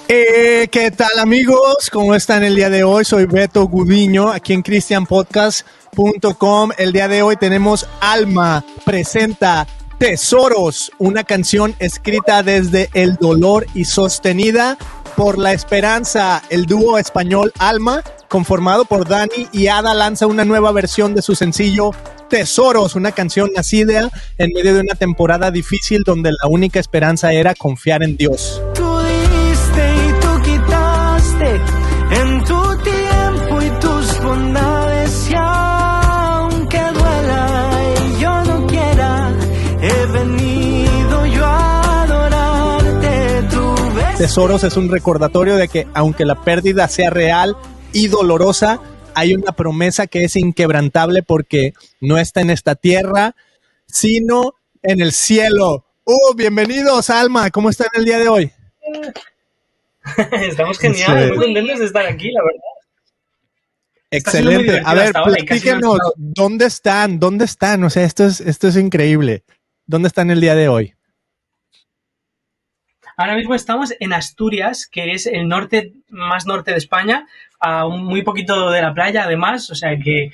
¿Qué tal, amigos? ¿Cómo están el día de hoy? Soy Beto Gudiño, aquí en christianpodcast.com. El día de hoy tenemos Alma presenta Tesoros, una canción escrita desde el dolor y sostenida por la esperanza. El dúo español Alma, conformado por Dani y Ada, lanza una nueva versión de su sencillo Tesoros, una canción nacida en medio de una temporada difícil donde la única esperanza era confiar en Dios. En tu tiempo y tus bondades, y aunque duela y yo no quiera, he venido yo a adorarte. Tesoros es un recordatorio de que aunque la pérdida sea real y dolorosa, hay una promesa que es inquebrantable porque no está en esta tierra, sino en el cielo. Bienvenidos, Alma, ¿cómo están el día de hoy? Estamos genial, muy contentos de estar aquí, la verdad. Excelente. A ver, platíquenos, ¿dónde están? O sea, esto es increíble. ¿Dónde están el día de hoy? Ahora mismo estamos en Asturias, que es el norte, más norte de España, a muy poquito de la playa, además, o sea que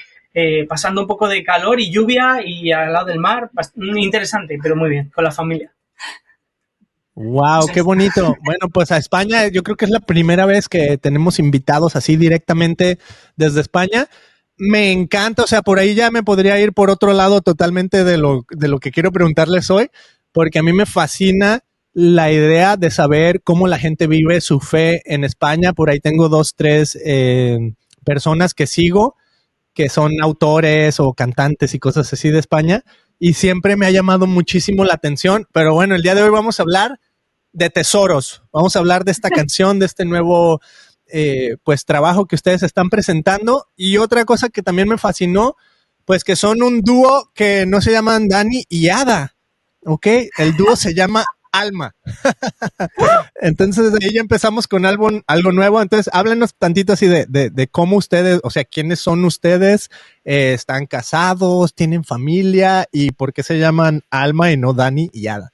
pasando un poco de calor y lluvia y al lado del mar, interesante, pero muy bien, con la familia. Wow, qué bonito. Bueno, pues a España yo creo que es la primera vez que tenemos invitados así directamente desde España. Me encanta, o sea, por ahí ya me podría ir por otro lado totalmente de lo que quiero preguntarles hoy, porque a mí me fascina la idea de saber cómo la gente vive su fe en España. Por ahí tengo 2, 3 personas que sigo, que son autores o cantantes y cosas así de España, y siempre me ha llamado muchísimo la atención. Pero bueno, el día de hoy vamos a hablar de Tesoros. Vamos a hablar de esta canción, de este nuevo pues trabajo que ustedes están presentando. Y otra cosa que también me fascinó, pues que son un dúo que no se llaman Dani y Ada, ¿ok? El dúo se llama Alma. Entonces ahí ya empezamos con algo nuevo. Entonces háblenos tantito así de cómo ustedes, o sea, quiénes son ustedes, están casados, tienen familia y por qué se llaman Alma y no Dani y Ada.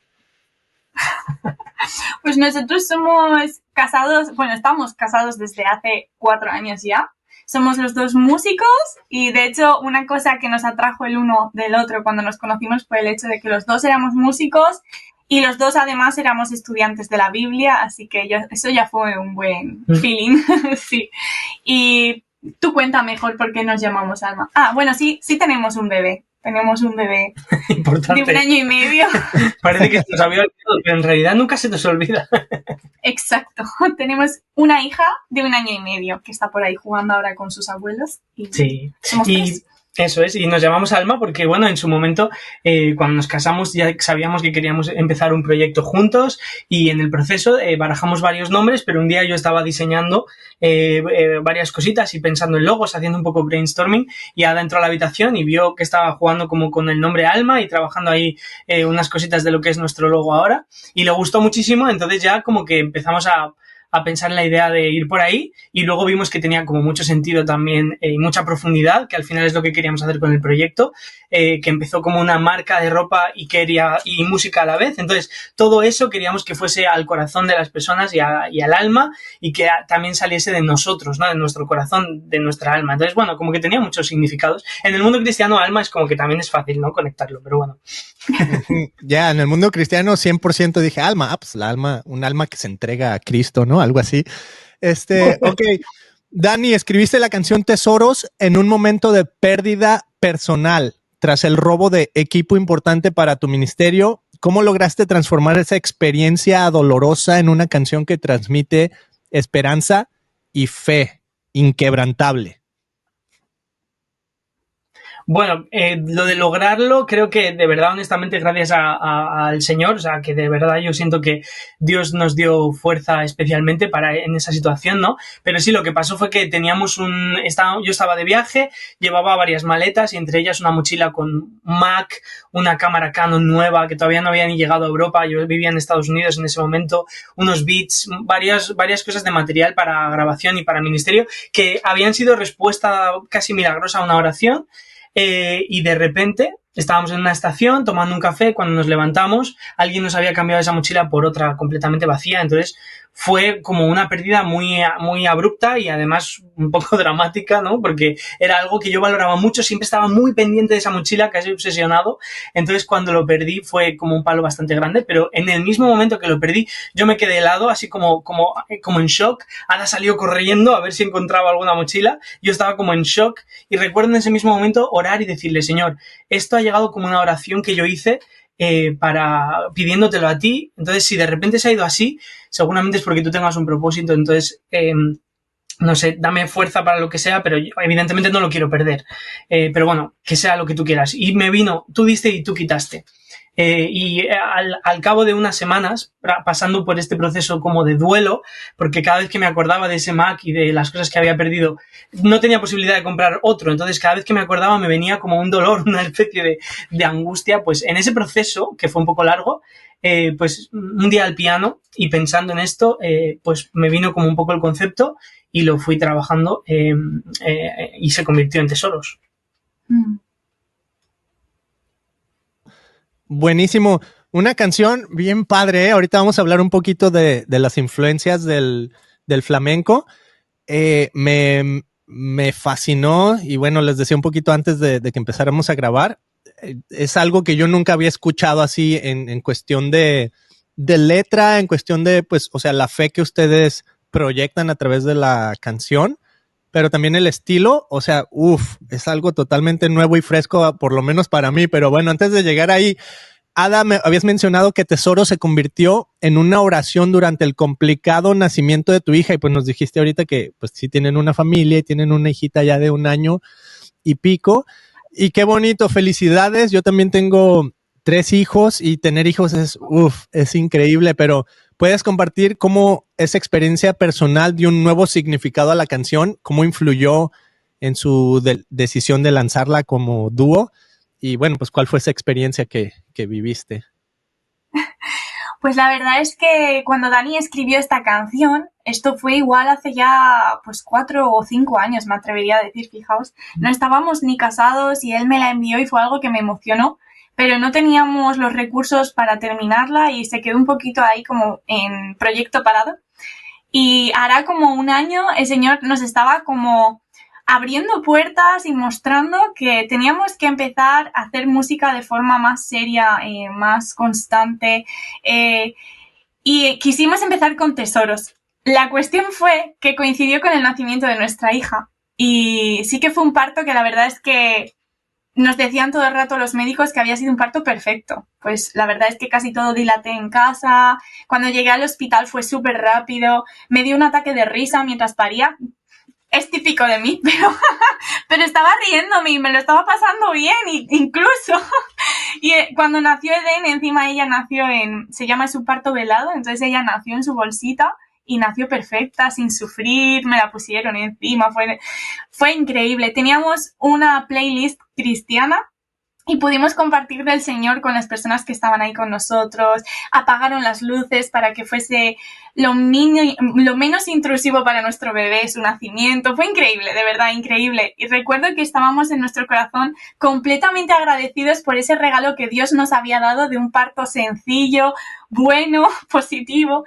Pues nosotros somos casados, bueno, estamos casados desde hace 4 años ya. Somos los dos músicos y de hecho una cosa que nos atrajo el uno del otro cuando nos conocimos fue el hecho de que los dos éramos músicos y los dos además éramos estudiantes de la Biblia, así que eso ya fue un buen feeling, sí. Y tú cuenta mejor por qué nos llamamos Alma. Bueno, sí tenemos un bebé. Tenemos un bebé importante, de 1 año y medio. Parece que se nos había olvidado, pero en realidad nunca se nos olvida. Exacto. Tenemos una hija de 1 año y medio que está por ahí jugando ahora con sus abuelos. Y sí. Somos 3. Eso es, y nos llamamos Alma porque, bueno, en su momento, cuando nos casamos ya sabíamos que queríamos empezar un proyecto juntos y en el proceso barajamos varios nombres, pero un día yo estaba diseñando varias cositas y pensando en logos, haciendo un poco brainstorming, y Ada entró a la habitación y vio que estaba jugando como con el nombre Alma y trabajando ahí unas cositas de lo que es nuestro logo ahora, y le gustó muchísimo. Entonces ya como que empezamos a pensar en la idea de ir por ahí y luego vimos que tenía como mucho sentido también y mucha profundidad, que al final es lo que queríamos hacer con el proyecto, que empezó como una marca de ropa y música a la vez. Entonces todo eso queríamos que fuese al corazón de las personas y al alma, y que también saliese de nosotros, ¿no? De nuestro corazón, de nuestra alma. Entonces, bueno, como que tenía muchos significados. En el mundo cristiano alma es como que también es fácil, ¿no? Conectarlo, pero bueno. Ya, en el mundo cristiano 100% dije alma, pues la alma, un alma que se entrega a Cristo, ¿no? Algo así. Ok. Dani, escribiste la canción Tesoros en un momento de pérdida personal tras el robo de equipo importante para tu ministerio. ¿Cómo lograste transformar esa experiencia dolorosa en una canción que transmite esperanza y fe inquebrantable? Bueno, lo de lograrlo, creo que de verdad, honestamente, gracias al Señor, o sea, que de verdad yo siento que Dios nos dio fuerza especialmente en esa situación, ¿no? Pero sí, lo que pasó fue que yo estaba de viaje, llevaba varias maletas y entre ellas una mochila con Mac, una cámara Canon nueva que todavía no había ni llegado a Europa, yo vivía en Estados Unidos en ese momento, unos beats, varias cosas de material para grabación y para ministerio que habían sido respuesta casi milagrosa a una oración. Y de repente estábamos en una estación tomando un café. Cuando nos levantamos, alguien nos había cambiado esa mochila por otra completamente vacía. Entonces fue como una pérdida muy, muy abrupta y además un poco dramática, ¿no? Porque era algo que yo valoraba mucho, siempre estaba muy pendiente de esa mochila, casi obsesionado. Entonces cuando lo perdí fue como un palo bastante grande, pero en el mismo momento que lo perdí yo me quedé helado, así como en shock. Ada salió corriendo a ver si encontraba alguna mochila, yo estaba como en shock y recuerdo en ese mismo momento orar y decirle: Señor, esto ha llegado como una oración que yo hice pidiéndotelo a ti. Entonces si de repente se ha ido así, seguramente es porque tú tengas un propósito. Entonces no sé, dame fuerza para lo que sea, pero yo, evidentemente no lo quiero perder, pero bueno, que sea lo que tú quieras. Y me vino, tú diste y tú quitaste. Y al cabo de unas semanas, pasando por este proceso como de duelo, porque cada vez que me acordaba de ese Mac y de las cosas que había perdido, no tenía posibilidad de comprar otro. Entonces cada vez que me acordaba me venía como un dolor, una especie de angustia. Pues en ese proceso, que fue un poco largo, pues un día al piano y pensando en esto, pues me vino como un poco el concepto y lo fui trabajando y se convirtió en Tesoros. Buenísimo. Una canción bien padre, ¿eh? Ahorita vamos a hablar un poquito de las influencias del flamenco. Me fascinó y bueno, les decía un poquito antes de que empezáramos a grabar. Es algo que yo nunca había escuchado así en cuestión de letra, en cuestión de, pues, o sea, la fe que ustedes proyectan a través de la canción, pero también el estilo, o sea, es algo totalmente nuevo y fresco, por lo menos para mí. Pero bueno, antes de llegar ahí, Ada, me habías mencionado que Tesoro se convirtió en una oración durante el complicado nacimiento de tu hija, y pues nos dijiste ahorita que pues sí tienen una familia y tienen una hijita ya de 1 año y pico, y qué bonito, felicidades. Yo también tengo 3 hijos y tener hijos es increíble, pero ¿puedes compartir cómo esa experiencia personal dio un nuevo significado a la canción? ¿Cómo influyó en su decisión de lanzarla como dúo? Y bueno, pues ¿cuál fue esa experiencia que viviste? Pues la verdad es que cuando Dani escribió esta canción, esto fue igual hace ya pues 4 o 5 años, me atrevería a decir, fijaos. No estábamos ni casados y él me la envió y fue algo que me emocionó, pero no teníamos los recursos para terminarla y se quedó un poquito ahí como en proyecto parado. Y hará como 1 año el Señor nos estaba como abriendo puertas y mostrando que teníamos que empezar a hacer música de forma más seria, más constante, y quisimos empezar con Tesoros. La cuestión fue que coincidió con el nacimiento de nuestra hija y sí que fue un parto que la verdad es que nos decían todo el rato los médicos que había sido un parto perfecto. Pues la verdad es que casi todo dilaté en casa. Cuando llegué al hospital fue súper rápido. Me dio un ataque de risa mientras paría. Es típico de mí, pero estaba riéndome y me lo estaba pasando bien, incluso. Y cuando nació Eden, encima ella nació se llama su parto velado, entonces ella nació en su bolsita y nació perfecta, sin sufrir, me la pusieron encima, fue increíble. Teníamos una playlist cristiana y pudimos compartir del Señor con las personas que estaban ahí con nosotros. Apagaron las luces para que fuese lo menos intrusivo para nuestro bebé, su nacimiento. Fue increíble, de verdad, increíble. Y recuerdo que estábamos en nuestro corazón completamente agradecidos por ese regalo que Dios nos había dado de un parto sencillo, bueno, positivo.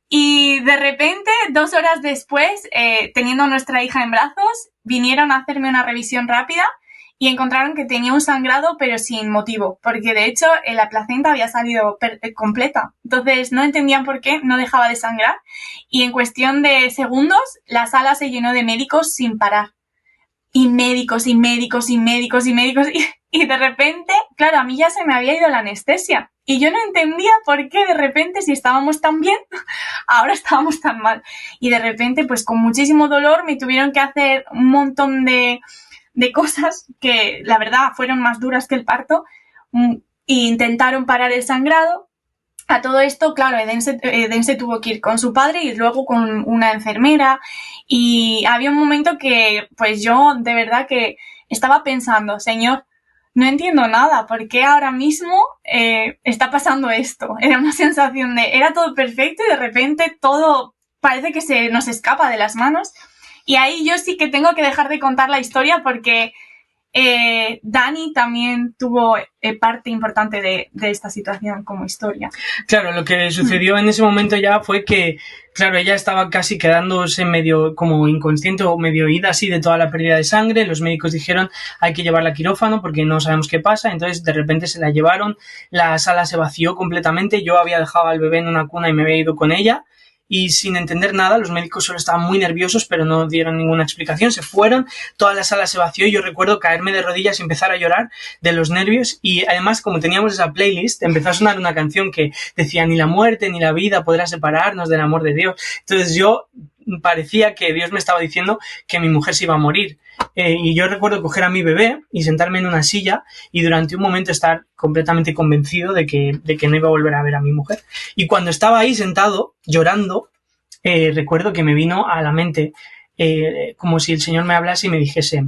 Y de repente, 2 horas después, teniendo a nuestra hija en brazos, vinieron a hacerme una revisión rápida y encontraron que tenía un sangrado pero sin motivo, porque de hecho la placenta había salido completa. Entonces no entendían por qué no dejaba de sangrar y en cuestión de segundos la sala se llenó de médicos sin parar. Y médicos y médicos y médicos y médicos y de repente, claro, a mí ya se me había ido la anestesia y yo no entendía por qué de repente, si estábamos tan bien, ahora estábamos tan mal. Y de repente, pues con muchísimo dolor me tuvieron que hacer un montón de cosas que la verdad fueron más duras que el parto e intentaron parar el sangrado. A todo esto, claro, Eden se tuvo que ir con su padre y luego con una enfermera y había un momento que pues yo de verdad que estaba pensando, Señor, no entiendo nada, ¿por qué ahora mismo está pasando esto? Era una sensación era todo perfecto y de repente todo parece que se nos escapa de las manos. Y ahí yo sí que tengo que dejar de contar la historia porque Dani también tuvo parte importante de esta situación como historia. Claro, lo que sucedió en ese momento ya fue que, claro, ella estaba casi quedándose medio como inconsciente o medio ida así de toda la pérdida de sangre. Los médicos dijeron hay que llevarla a quirófano porque no sabemos qué pasa. Entonces de repente se la llevaron, la sala se vació completamente. Yo había dejado al bebé en una cuna y me había ido con ella. Y sin entender nada, los médicos solo estaban muy nerviosos, pero no dieron ninguna explicación, se fueron, toda la sala se vació y yo recuerdo caerme de rodillas y empezar a llorar de los nervios. Y además, como teníamos esa playlist, empezó a sonar una canción que decía ni la muerte ni la vida podrá separarnos del amor de Dios. Entonces yo parecía que Dios me estaba diciendo que mi mujer se iba a morir. Y yo recuerdo coger a mi bebé y sentarme en una silla y durante un momento estar completamente convencido de que no iba a volver a ver a mi mujer. Y cuando estaba ahí sentado, llorando, recuerdo que me vino a la mente como si el Señor me hablase y me dijese: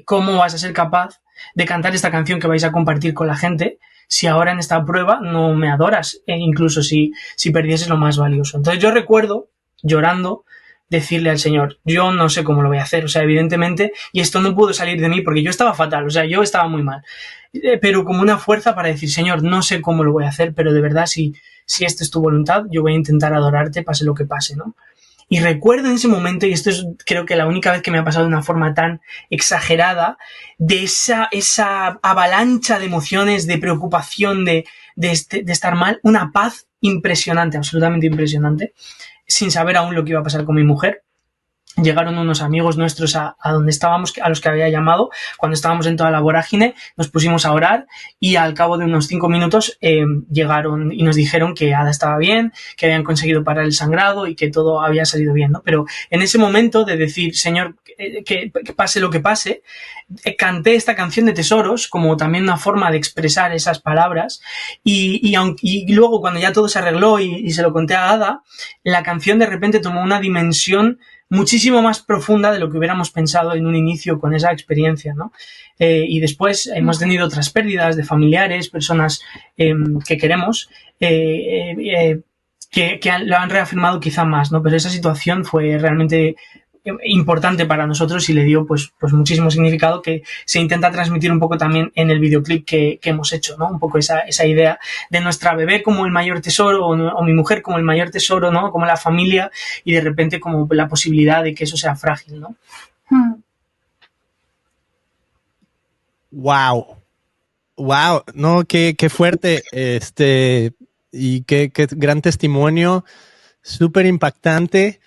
¿cómo vas a ser capaz de cantar esta canción que vais a compartir con la gente si ahora en esta prueba no me adoras, incluso si perdieses lo más valioso? Entonces yo recuerdo, llorando, decirle al Señor: yo no sé cómo lo voy a hacer, o sea, evidentemente, y esto no pudo salir de mí porque yo estaba fatal, o sea, yo estaba muy mal, pero como una fuerza para decir: Señor, no sé cómo lo voy a hacer, pero de verdad, si esta es tu voluntad, yo voy a intentar adorarte, pase lo que pase, ¿no? Y recuerdo en ese momento, y esto es creo que la única vez que me ha pasado de una forma tan exagerada, de esa avalancha de emociones, de preocupación, de estar mal, una paz impresionante, absolutamente impresionante, sin saber aún lo que iba a pasar con mi mujer. Llegaron unos amigos nuestros a donde estábamos, a los que había llamado, cuando estábamos en toda la vorágine, nos pusimos a orar y al cabo de unos 5 minutos llegaron y nos dijeron que Ada estaba bien, que habían conseguido parar el sangrado y que todo había salido bien, ¿no? Pero en ese momento de decir: Señor, que pase lo que pase, canté esta canción de Tesoros como también una forma de expresar esas palabras y luego cuando ya todo se arregló y se lo conté a Ada, la canción de repente tomó una dimensión muchísimo más profunda de lo que hubiéramos pensado en un inicio con esa experiencia, ¿no? Y después hemos tenido otras pérdidas de familiares, personas que queremos, que lo han reafirmado quizá más, ¿no? Pero esa situación fue realmente importante para nosotros y le dio pues muchísimo significado, que se intenta transmitir un poco también en el videoclip que hemos hecho, ¿no? Un poco esa idea de nuestra bebé como el mayor tesoro o mi mujer como el mayor tesoro, ¿no? Como la familia, y de repente como la posibilidad de que eso sea frágil, ¿no? Wow, no, qué fuerte, y qué gran testimonio, súper impactante.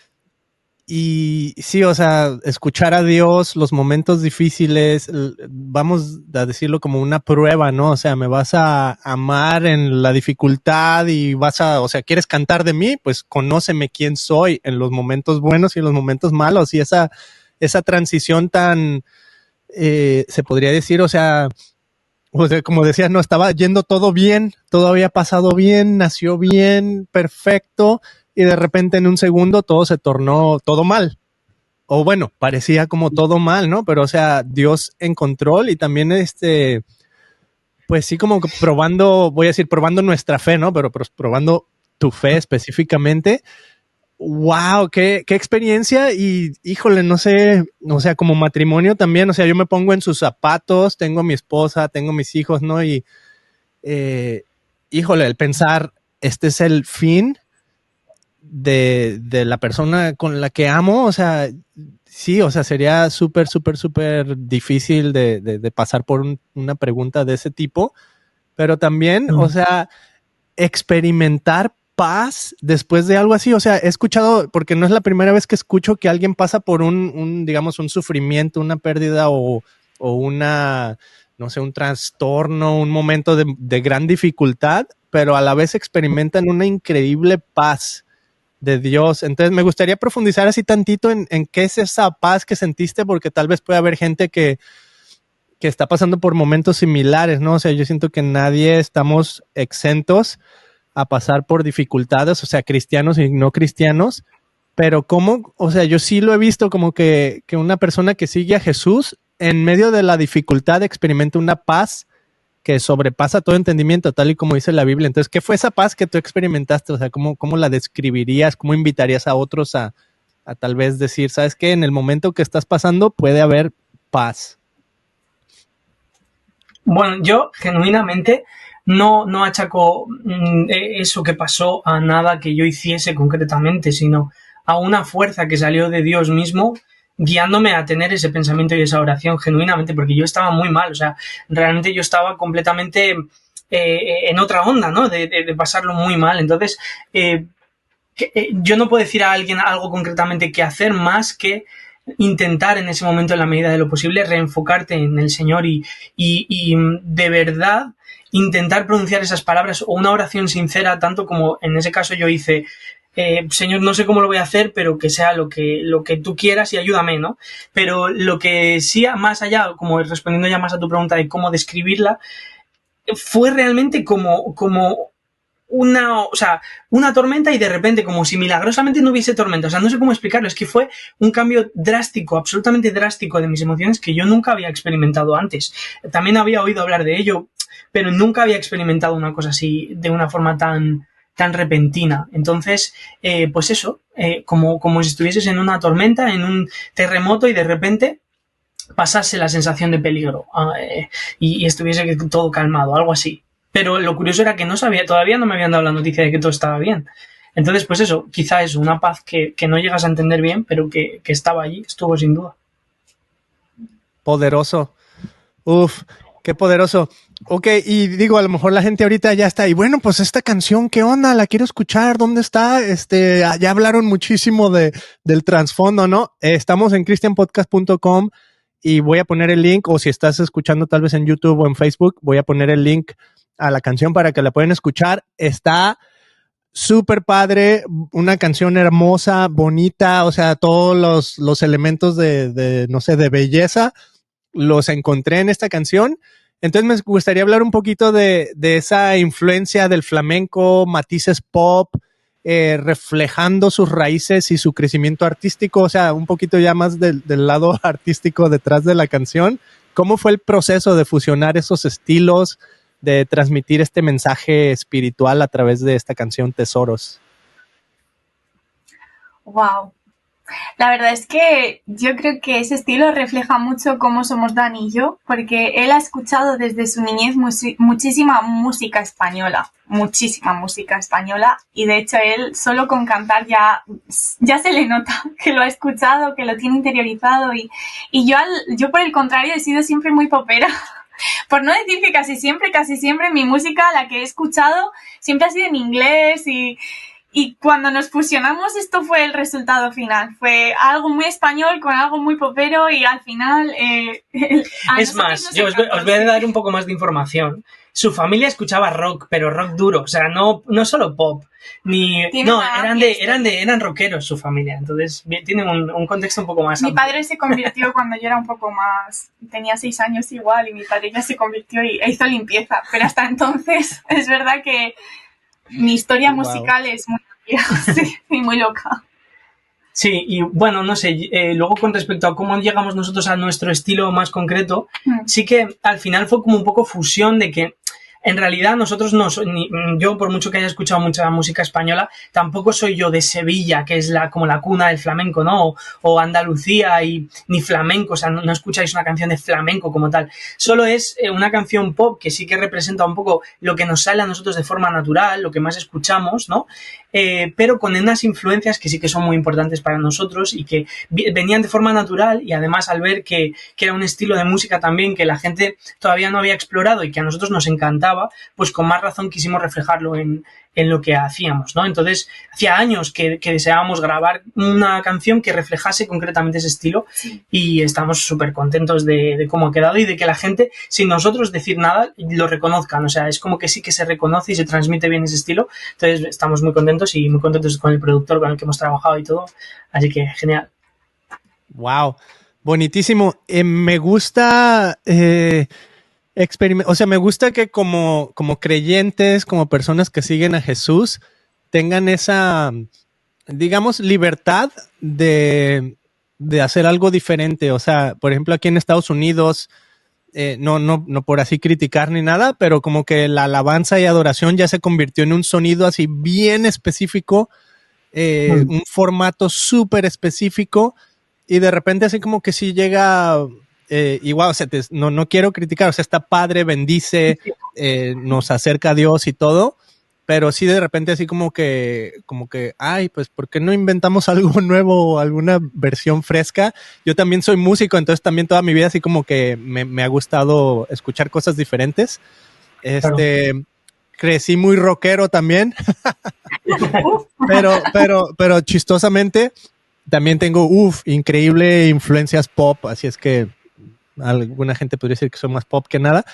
Y sí, o sea, escuchar a Dios, los momentos difíciles, vamos a decirlo como una prueba, ¿no? O sea, me vas a amar en la dificultad y o sea, ¿quieres cantar de mí? Pues conóceme quién soy en los momentos buenos y en los momentos malos. Y esa transición tan, se podría decir, o sea, como decías, no, estaba yendo todo bien, todo había pasado bien, nació bien, perfecto. Y de repente en un segundo todo se tornó todo mal. O bueno, parecía como todo mal, ¿no? Pero o sea, Dios en control y también pues sí, como probando, voy a decir, probando nuestra fe, ¿no? Pero probando tu fe específicamente. ¡Wow! ¡Qué experiencia! Y híjole, no sé, o sea, como matrimonio también, o sea, yo me pongo en sus zapatos, tengo a mi esposa, tengo mis hijos, ¿no? Y híjole, el pensar, este es el fin de la persona con la que amo, o sea, sí, o sea, sería súper difícil de pasar por una pregunta de ese tipo, pero también, o sea, experimentar paz después de algo así, o sea, he escuchado, porque no es la primera vez que escucho que alguien pasa por digamos, un sufrimiento, una pérdida o una, no sé, un trastorno, un momento de gran dificultad, pero a la vez experimentan una increíble paz de Dios. Entonces me gustaría profundizar así tantito en qué es esa paz que sentiste, porque tal vez puede haber gente que está pasando por momentos similares, ¿no? O sea, yo siento que nadie estamos exentos a pasar por dificultades, o sea, cristianos y no cristianos, pero cómo, o sea, yo sí lo he visto como que una persona que sigue a Jesús en medio de la dificultad experimenta una paz que sobrepasa todo entendimiento, tal y como dice la Biblia. Entonces, ¿qué fue esa paz que tú experimentaste? O sea, ¿cómo la describirías? ¿Cómo invitarías a otros a tal vez decir, sabes qué, en el momento que estás pasando puede haber paz? Bueno, yo genuinamente no achaco eso que pasó a nada que yo hiciese concretamente, sino a una fuerza que salió de Dios mismo guiándome a tener ese pensamiento y esa oración genuinamente, porque yo estaba muy mal, o sea, realmente yo estaba completamente en otra onda, ¿no? De pasarlo muy mal. Entonces, yo no puedo decir a alguien algo concretamente que hacer más que intentar en ese momento, en la medida de lo posible, reenfocarte en el Señor y de verdad intentar pronunciar esas palabras o una oración sincera, tanto como en ese caso yo hice, Señor, no sé cómo lo voy a hacer, pero que sea lo que tú quieras y ayúdame, ¿no? Pero lo que sí, más allá, como respondiendo ya más a tu pregunta de cómo describirla, fue realmente como una tormenta y de repente como si milagrosamente no hubiese tormenta. O sea, no sé cómo explicarlo, es que fue un cambio drástico, absolutamente drástico de mis emociones que yo nunca había experimentado antes. También había oído hablar de ello, pero nunca había experimentado una cosa así de una forma tan repentina. Entonces, pues eso, como si estuvieses en una tormenta, en un terremoto y de repente pasase la sensación de peligro y estuviese todo calmado, algo así. Pero lo curioso era que todavía no me habían dado la noticia de que todo estaba bien. Entonces, pues eso, quizá es una paz que no llegas a entender bien, pero que estaba allí, estuvo sin duda. Poderoso. Uf, qué poderoso. Ok, y digo, a lo mejor la gente ahorita ya está, y bueno, pues esta canción, ¿qué onda? La quiero escuchar, ¿dónde está? Ya hablaron muchísimo del trasfondo, ¿no? Estamos en christianpodcast.com y voy a poner el link, o si estás escuchando tal vez en YouTube o en Facebook, voy a poner el link a la canción para que la puedan escuchar. Está súper padre, una canción hermosa, bonita, o sea, todos los elementos no sé, de belleza los encontré en esta canción. Entonces me gustaría hablar un poquito de esa influencia del flamenco, matices pop, reflejando sus raíces y su crecimiento artístico, o sea, un poquito ya más del lado artístico detrás de la canción. ¿Cómo fue el proceso de fusionar esos estilos, de transmitir este mensaje espiritual a través de esta canción Tesoros? Wow. La verdad es que yo creo que ese estilo refleja mucho cómo somos Dani y yo, porque él ha escuchado desde su niñez muchísima música española, y de hecho él solo con cantar ya se le nota que lo ha escuchado, que lo tiene interiorizado y yo por el contrario he sido siempre muy popera. Por no decir que casi siempre mi música, la que he escuchado, siempre ha sido en inglés y cuando nos fusionamos esto fue el resultado final. Fue algo muy español con algo muy popero y al final... es más, yo os voy a dar un poco más de información. Su familia escuchaba rock, pero rock duro, o sea, no solo pop. Eran rockeros su familia, entonces tienen un contexto un poco más amplio. Mi padre se convirtió cuando yo era un poco más, tenía 6 años igual, y mi padre ya se convirtió e hizo limpieza, pero hasta entonces es verdad que mi historia musical es muy sí, y muy loca. Sí, y bueno, no sé, luego con respecto a cómo llegamos nosotros a nuestro estilo más concreto, sí que al final fue como un poco fusión de que en realidad nosotros yo por mucho que haya escuchado mucha música española, tampoco soy yo de Sevilla, que es como la cuna del flamenco, ¿no? O Andalucía ni flamenco, o sea, no escucháis una canción de flamenco como tal. Solo es una canción pop que sí que representa un poco lo que nos sale a nosotros de forma natural, lo que más escuchamos, ¿no? Pero con unas influencias que sí que son muy importantes para nosotros y que venían de forma natural, y además al ver que era un estilo de música también que la gente todavía no había explorado y que a nosotros nos encantaba, pues con más razón quisimos reflejarlo en lo que hacíamos, ¿no? Entonces, hacía años que deseábamos grabar una canción que reflejase concretamente ese estilo, sí. Y estamos súper contentos de cómo ha quedado y de que la gente, sin nosotros decir nada, lo reconozcan. O sea, es como que sí que se reconoce y se transmite bien ese estilo. Entonces, estamos muy contentos y muy contentos con el productor con el que hemos trabajado y todo. Así que, genial. Wow, bonitísimo. Me gusta... me gusta que como creyentes, como personas que siguen a Jesús, tengan esa, digamos, libertad de hacer algo diferente. O sea, por ejemplo, aquí en Estados Unidos, no por así criticar ni nada, pero como que la alabanza y adoración ya se convirtió en un sonido así bien específico, un formato súper específico, y de repente así como que sí llega igual, o sea, no quiero criticar, o sea, está padre, bendice, nos acerca a Dios y todo, pero sí de repente así como que, ay, pues, ¿por qué no inventamos algo nuevo o alguna versión fresca? Yo también soy músico, entonces también toda mi vida así como que me ha gustado escuchar cosas diferentes. Claro. Crecí muy rockero también, pero chistosamente también tengo, increíble influencias pop, así es que alguna gente podría decir que soy más pop que nada,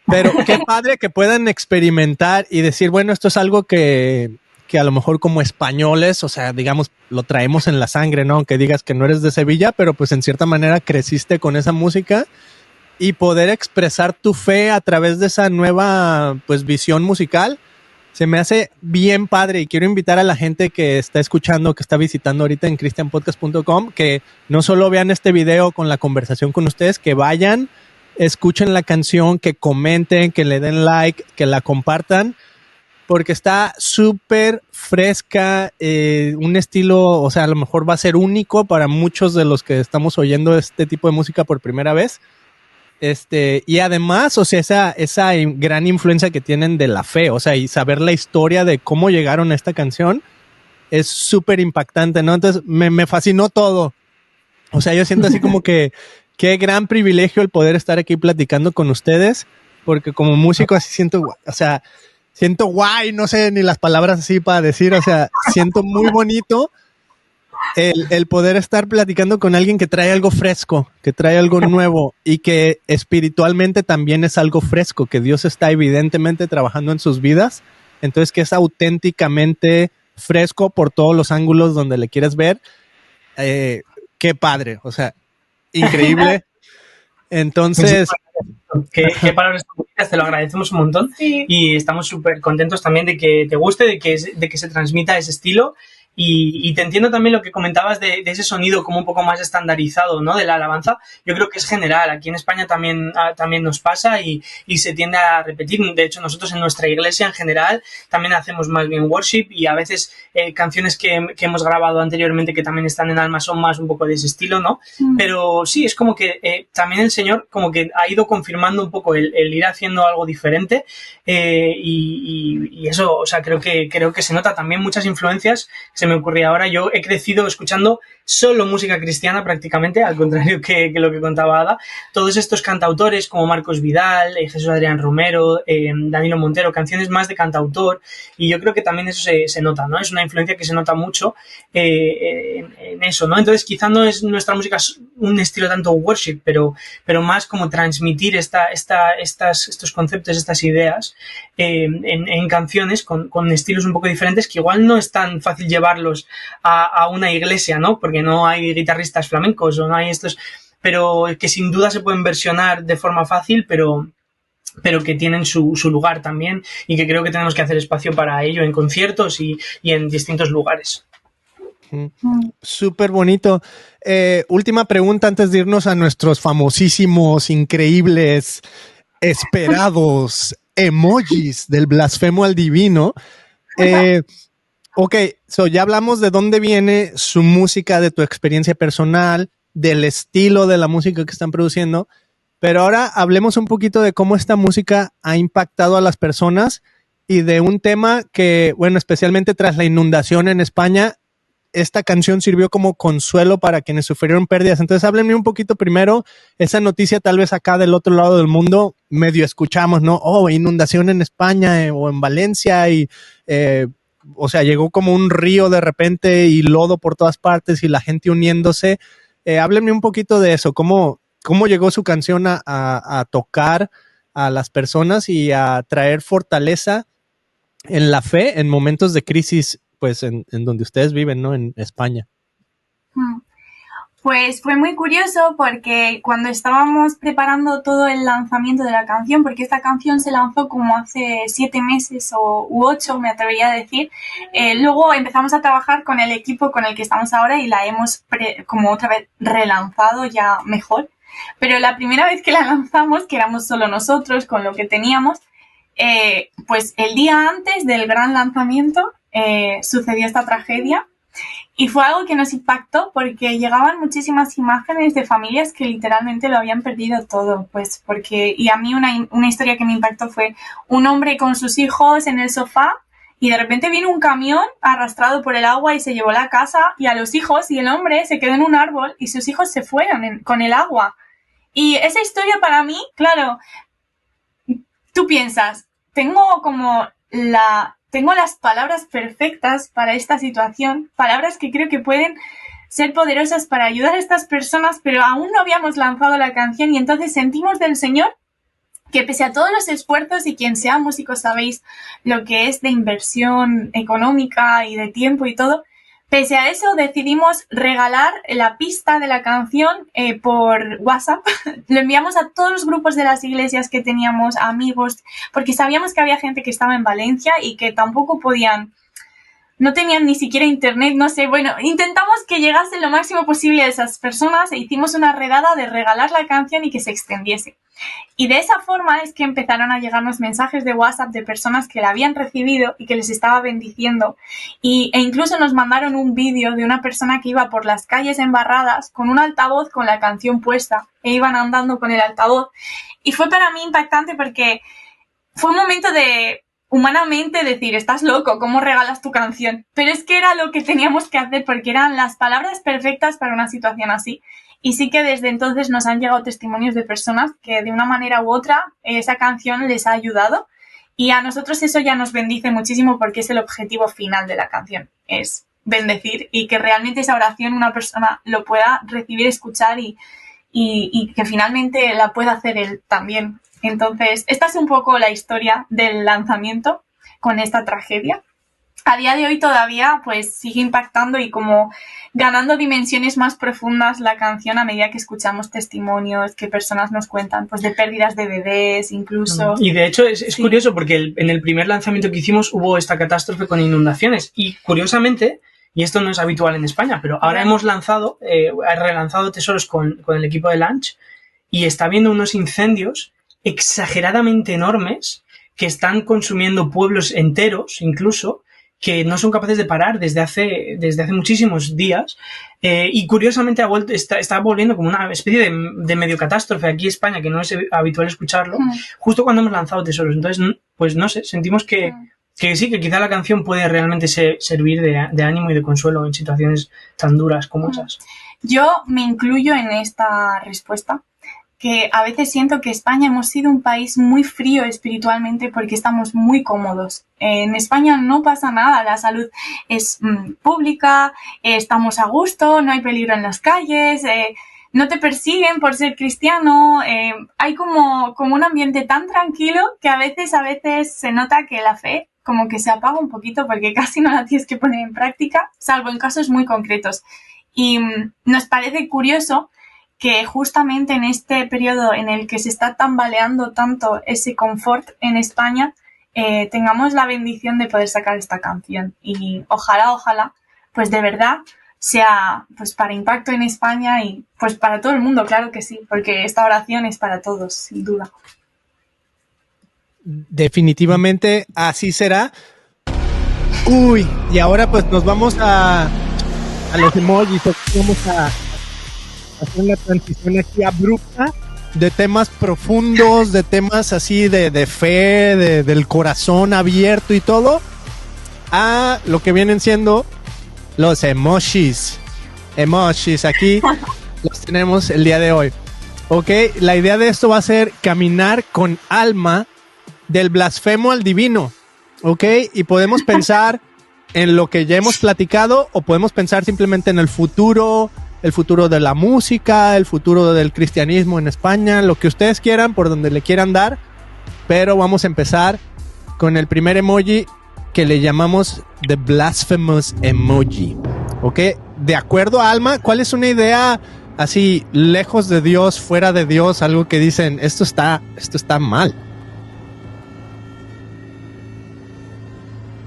pero qué padre que puedan experimentar y decir, bueno, esto es algo que a lo mejor como españoles, o sea, digamos, lo traemos en la sangre, ¿no? Aunque digas que no eres de Sevilla, pero pues en cierta manera creciste con esa música y poder expresar tu fe a través de esa nueva, pues, visión musical. Se me hace bien padre y quiero invitar a la gente que está escuchando, que está visitando ahorita en cristianpodcast.com, que no solo vean este video con la conversación con ustedes, que vayan, escuchen la canción, que comenten, que le den like, que la compartan, porque está súper fresca, un estilo, o sea, a lo mejor va a ser único para muchos de los que estamos oyendo este tipo de música por primera vez. Y además, o sea, esa gran influencia que tienen de la fe, o sea, y saber la historia de cómo llegaron a esta canción es súper impactante, ¿no? Entonces, me fascinó todo. O sea, yo siento así como que qué gran privilegio el poder estar aquí platicando con ustedes, porque como músico así siento, o sea, siento guay, no sé ni las palabras así para decir, o sea, siento muy bonito el poder estar platicando con alguien que trae algo fresco, que trae algo nuevo y que espiritualmente también es algo fresco, que Dios está evidentemente trabajando en sus vidas, entonces que es auténticamente fresco por todos los ángulos donde le quieres ver. Qué padre, o sea, increíble. Entonces, qué palabras tan bonitas, te lo agradecemos un montón. Sí. Y estamos súper contentos también de que te guste, de que se transmita ese estilo. Y te entiendo también lo que comentabas de ese sonido como un poco más estandarizado, ¿no? De la alabanza. Yo creo que es general. Aquí en España también nos pasa y se tiende a repetir. De hecho, nosotros en nuestra iglesia en general también hacemos más bien worship y a veces canciones que hemos grabado anteriormente que también están en Alma son más un poco de ese estilo, ¿no? Pero sí, es como que también el Señor como que ha ido confirmando un poco el ir haciendo algo diferente y eso, o sea, creo que se nota también muchas influencias. Se me ocurría ahora, yo he crecido escuchando solo música cristiana prácticamente, al contrario que lo que contaba Ada. Todos estos cantautores como Marcos Vidal, Jesús Adrián Romero, Danilo Montero, canciones más de cantautor, y yo creo que también eso se nota, ¿no? Es una influencia que se nota mucho en eso, ¿no? Entonces quizá no es nuestra música un estilo tanto worship, pero más como transmitir estos conceptos, estas ideas en canciones con estilos un poco diferentes que igual no es tan fácil llevarlos a una iglesia, ¿no? Porque no hay guitarristas flamencos o no hay estos, pero que sin duda se pueden versionar de forma fácil, pero que tienen su lugar también y que creo que tenemos que hacer espacio para ello en conciertos y en distintos lugares. Súper bonito. Última pregunta antes de irnos a nuestros famosísimos, increíbles, esperados emojis del blasfemo al divino. Ok, ya hablamos de dónde viene su música, de tu experiencia personal, del estilo de la música que están produciendo, pero ahora hablemos un poquito de cómo esta música ha impactado a las personas y de un tema que, bueno, especialmente tras la inundación en España, esta canción sirvió como consuelo para quienes sufrieron pérdidas. Entonces, háblenme un poquito primero, esa noticia tal vez acá del otro lado del mundo, medio escuchamos, ¿no? Oh, inundación en España o en Valencia y... o sea, llegó como un río de repente y lodo por todas partes y la gente uniéndose. Háblenme un poquito de eso, cómo llegó su canción a tocar a las personas y a traer fortaleza en la fe en momentos de crisis, pues en donde ustedes viven, ¿no? En España. Pues fue muy curioso porque cuando estábamos preparando todo el lanzamiento de la canción, porque esta canción se lanzó como hace 7 meses u 8, me atrevería a decir, luego empezamos a trabajar con el equipo con el que estamos ahora y la hemos como otra vez relanzado ya mejor. Pero la primera vez que la lanzamos, que éramos solo nosotros con lo que teníamos, pues el día antes del gran lanzamiento sucedió esta tragedia. Y fue algo que nos impactó porque llegaban muchísimas imágenes de familias que literalmente lo habían perdido todo, pues porque, y a mí una historia que me impactó fue un hombre con sus hijos en el sofá y de repente vino un camión arrastrado por el agua y se llevó la casa y a los hijos, y el hombre se quedó en un árbol y sus hijos se fueron con el agua. Y esa historia para mí, claro, tú piensas, tengo las palabras perfectas para esta situación, palabras que creo que pueden ser poderosas para ayudar a estas personas, pero aún no habíamos lanzado la canción y entonces sentimos del Señor que pese a todos los esfuerzos, y quien sea músico sabéis lo que es de inversión económica y de tiempo y todo, pese a eso decidimos regalar la pista de la canción por WhatsApp. Lo enviamos a todos los grupos de las iglesias que teníamos, a amigos, porque sabíamos que había gente que estaba en Valencia y que tampoco no tenían ni siquiera internet, no sé. Bueno, intentamos que llegase lo máximo posible a esas personas e hicimos una redada de regalar la canción y que se extendiese. Y de esa forma es que empezaron a llegarnos mensajes de WhatsApp de personas que la habían recibido y que les estaba bendiciendo. E incluso nos mandaron un vídeo de una persona que iba por las calles embarradas con un altavoz con la canción puesta e iban andando con el altavoz. Y fue para mí impactante porque fue un momento de, humanamente, decir, estás loco, ¿cómo regalas tu canción? Pero es que era lo que teníamos que hacer porque eran las palabras perfectas para una situación así. Y sí que desde entonces nos han llegado testimonios de personas que de una manera u otra esa canción les ha ayudado, y a nosotros eso ya nos bendice muchísimo porque es el objetivo final de la canción, es bendecir y que realmente esa oración una persona lo pueda recibir, escuchar y que finalmente la pueda hacer él también. Entonces, esta es un poco la historia del lanzamiento con esta tragedia. A día de hoy todavía pues sigue impactando y como ganando dimensiones más profundas la canción a medida que escuchamos testimonios que personas nos cuentan, pues de pérdidas de bebés incluso. Y de hecho es curioso porque en el primer lanzamiento que hicimos hubo esta catástrofe con inundaciones y curiosamente, y esto no es habitual en España, pero ahora hemos relanzado Tesoros con el equipo de Launch y está habiendo unos incendios exageradamente enormes que están consumiendo pueblos enteros incluso, que no son capaces de parar desde hace muchísimos días, y curiosamente está volviendo como una especie de medio catástrofe aquí en España, que no es habitual escucharlo, justo cuando hemos lanzado Tesoros. Entonces, pues no sé, sentimos que sí, que quizá la canción puede realmente servir de ánimo y de consuelo en situaciones tan duras como esas. Yo me incluyo en esta respuesta, que a veces siento que España hemos sido un país muy frío espiritualmente porque estamos muy cómodos. En España no pasa nada, la salud es pública, estamos a gusto, no hay peligro en las calles, no te persiguen por ser cristiano, hay como un ambiente tan tranquilo que a veces se nota que la fe como que se apaga un poquito porque casi no la tienes que poner en práctica, salvo en casos muy concretos. Y nos parece curioso que justamente en este periodo en el que se está tambaleando tanto ese confort en España, tengamos la bendición de poder sacar esta canción. Y ojalá, pues de verdad sea pues para impacto en España y pues para todo el mundo, claro que sí, porque esta oración es para todos, sin duda. Definitivamente así será. Uy, y ahora pues nos vamos a los emojis, vamos a hacer una transición aquí abrupta de temas profundos, de temas así de fe, del corazón abierto y todo, a lo que vienen siendo los emojis. Aquí los tenemos el día de hoy. Ok, la idea de esto va a ser caminar con Alma del blasfemo al divino. Ok, y podemos pensar en lo que ya hemos platicado o podemos pensar simplemente en el futuro de la música, el futuro del cristianismo en España, lo que ustedes quieran, por donde le quieran dar, pero vamos a empezar con el primer emoji que le llamamos The Blasphemous Emoji. ¿Ok? De acuerdo a Alma, ¿cuál es una idea así, lejos de Dios, fuera de Dios, algo que dicen, esto está mal?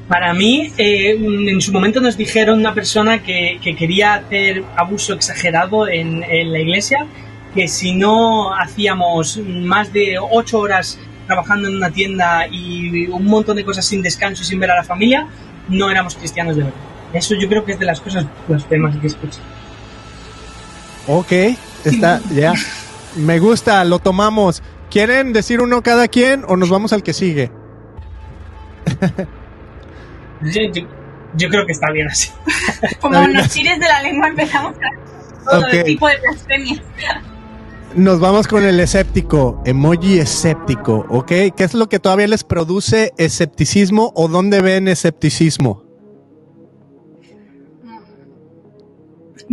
Para mí, en su momento nos dijeron una persona que quería hacer abuso exagerado en la iglesia, que si no hacíamos más de 8 horas trabajando en una tienda y un montón de cosas sin descanso y sin ver a la familia, no éramos cristianos de verdad. Eso yo creo que es de las cosas blasfemas que escucho. Ok, está, ya. Me gusta, lo tomamos. ¿Quieren decir uno cada quien o nos vamos al que sigue? Yo creo que está bien así. Como nos tires de la lengua empezamos a todo el tipo de blasfemias. Nos vamos con el escéptico, emoji escéptico, ¿ok? ¿Qué es lo que todavía les produce escepticismo o dónde ven escepticismo?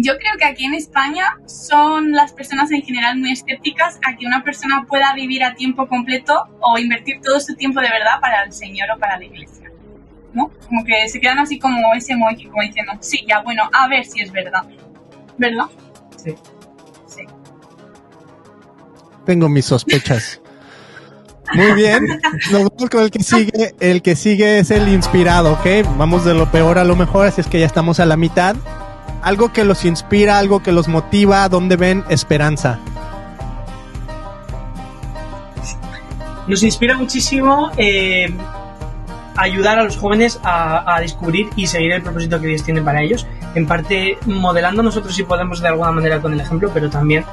Yo creo que aquí en España son las personas en general muy escépticas a que una persona pueda vivir a tiempo completo o invertir todo su tiempo de verdad para el Señor o para la iglesia, ¿no? Como que se quedan así como ese emoji, como diciendo, sí, ya, bueno, a ver si es verdad. ¿Verdad? Sí. Sí. Tengo mis sospechas. Muy bien, nos vamos con el que sigue. El que sigue es el inspirado, ¿ok? Vamos de lo peor a lo mejor, así es que ya estamos a la mitad. Algo que los inspira, algo que los motiva, ¿dónde ven esperanza? Nos inspira muchísimo ayudar a los jóvenes a descubrir y seguir el propósito que Dios tiene para ellos. En parte modelando nosotros si podemos de alguna manera con el ejemplo, pero también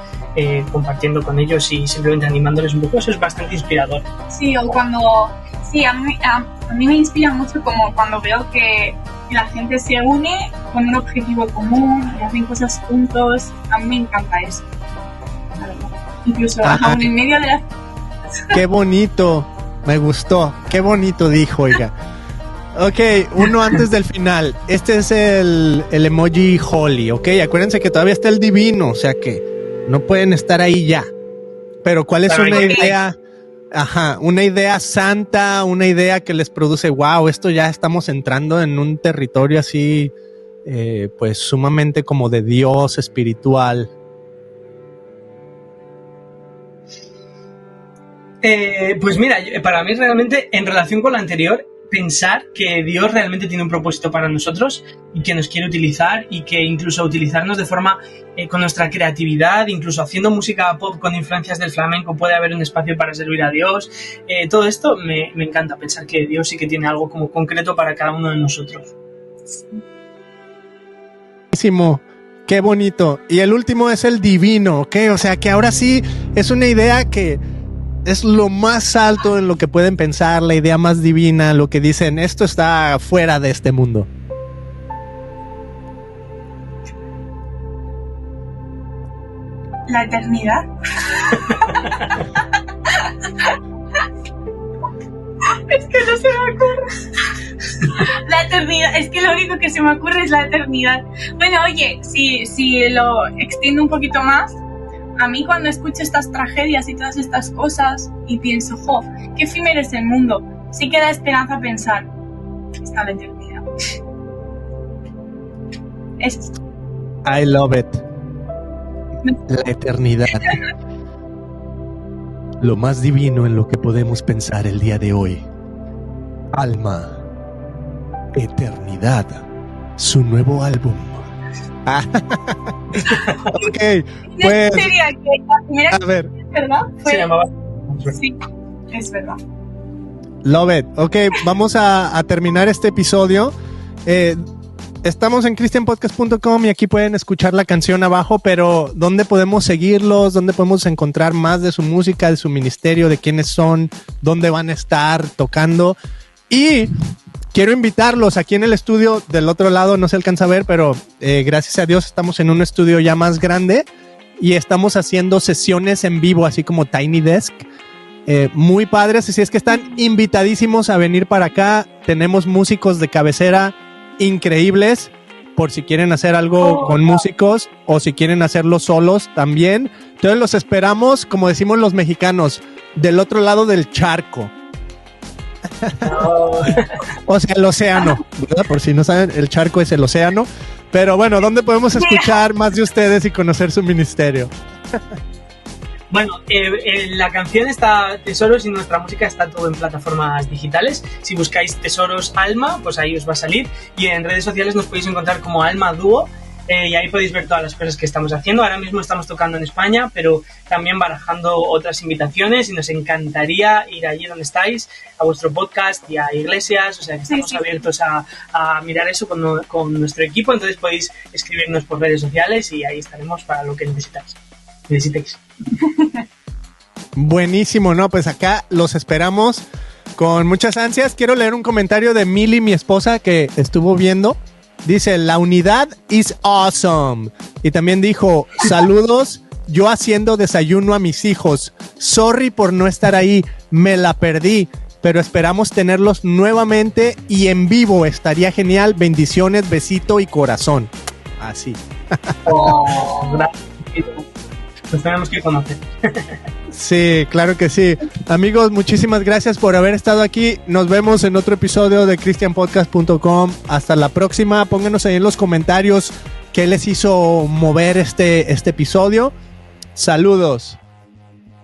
compartiendo con ellos y simplemente animándoles un poco. Eso es bastante inspirador. Sí, o cuando... Sí, a mí me inspira mucho como cuando veo que la gente se une con un objetivo común y hacen cosas juntos. A mí me encanta eso. Incluso aún en medio de las... ¡Qué bonito! Me gustó. ¡Qué bonito dijo, oiga! Ok, uno antes del final. Este es el emoji holy, ¿ok? Acuérdense que todavía está el divino, o sea que no pueden estar ahí ya. Pero ¿cuál es una idea? Ajá, una idea santa, una idea que les produce, wow, esto ya estamos entrando en un territorio así, pues sumamente como de Dios espiritual. Pues mira, para mí realmente, en relación con lo anterior, pensar que Dios realmente tiene un propósito para nosotros y que nos quiere utilizar y que incluso utilizarnos de forma con nuestra creatividad, incluso haciendo música pop con influencias del flamenco puede haber un espacio para servir a Dios. Todo esto me encanta, pensar que Dios sí que tiene algo como concreto para cada uno de nosotros. Qué bonito. Y el último es el divino, ¿ok? O sea que ahora sí es una idea que es lo más alto en lo que pueden pensar, la idea más divina, lo que dicen, esto está fuera de este mundo. La eternidad. Es que no se me ocurre. La eternidad, es que lo único que se me ocurre es la eternidad. Bueno, oye, si lo extiendo un poquito más, a mí cuando escucho estas tragedias y todas estas cosas y pienso, jo, qué efímero es el mundo, sí que da esperanza pensar, está la eternidad. Es... I love it. La eternidad. Lo más divino en lo que podemos pensar el día de hoy. Alma. Eternidad. Su nuevo álbum. Ok, pues... Sería que la primera... A ver. ¿Verdad? Se llamaba... Sí, es verdad. Love it. Ok, vamos a terminar este episodio. Estamos en christianpodcast.com y aquí pueden escuchar la canción abajo, pero ¿dónde podemos seguirlos? ¿Dónde podemos encontrar más de su música, de su ministerio, de quiénes son, dónde van a estar tocando? Y quiero invitarlos aquí en el estudio, del otro lado no se alcanza a ver, pero gracias a Dios estamos en un estudio ya más grande y estamos haciendo sesiones en vivo, así como Tiny Desk. Muy padres, así es que están invitadísimos a venir para acá. Tenemos músicos de cabecera increíbles por si quieren hacer algo con músicos o si quieren hacerlo solos también. Entonces los esperamos, como decimos los mexicanos, del otro lado del charco. O sea, el océano, ¿verdad? Por si no saben, el charco es el océano. Pero bueno, ¿dónde podemos escuchar más de ustedes y conocer su ministerio? Bueno, la canción está Tesoros y nuestra música está todo en plataformas digitales. Si buscáis Tesoros Alma, pues ahí os va a salir. Y en redes sociales nos podéis encontrar como Alma Dúo. y ahí podéis ver todas las cosas que estamos haciendo. Ahora mismo estamos tocando en España, pero también barajando otras invitaciones y nos encantaría ir allí donde estáis, a vuestro podcast y a iglesias, o sea que estamos abiertos a mirar eso con nuestro equipo, entonces podéis escribirnos por redes sociales y ahí estaremos para lo que necesitéis. Buenísimo, ¿no? Pues acá los esperamos con muchas ansias. Quiero leer un comentario de Mili, mi esposa, que estuvo viendo. Dice, la unidad is awesome. Y también dijo, saludos, yo haciendo desayuno a mis hijos. Sorry por no estar ahí, me la perdí. Pero esperamos tenerlos nuevamente y en vivo. Estaría genial. Bendiciones, besito y corazón. Así. Gracias. Nos tenemos que conocer. Sí, claro que sí. Amigos, muchísimas gracias por haber estado aquí. Nos vemos en otro episodio de cristianpodcast.com. Hasta la próxima. Pónganos ahí en los comentarios qué les hizo mover este episodio. Saludos.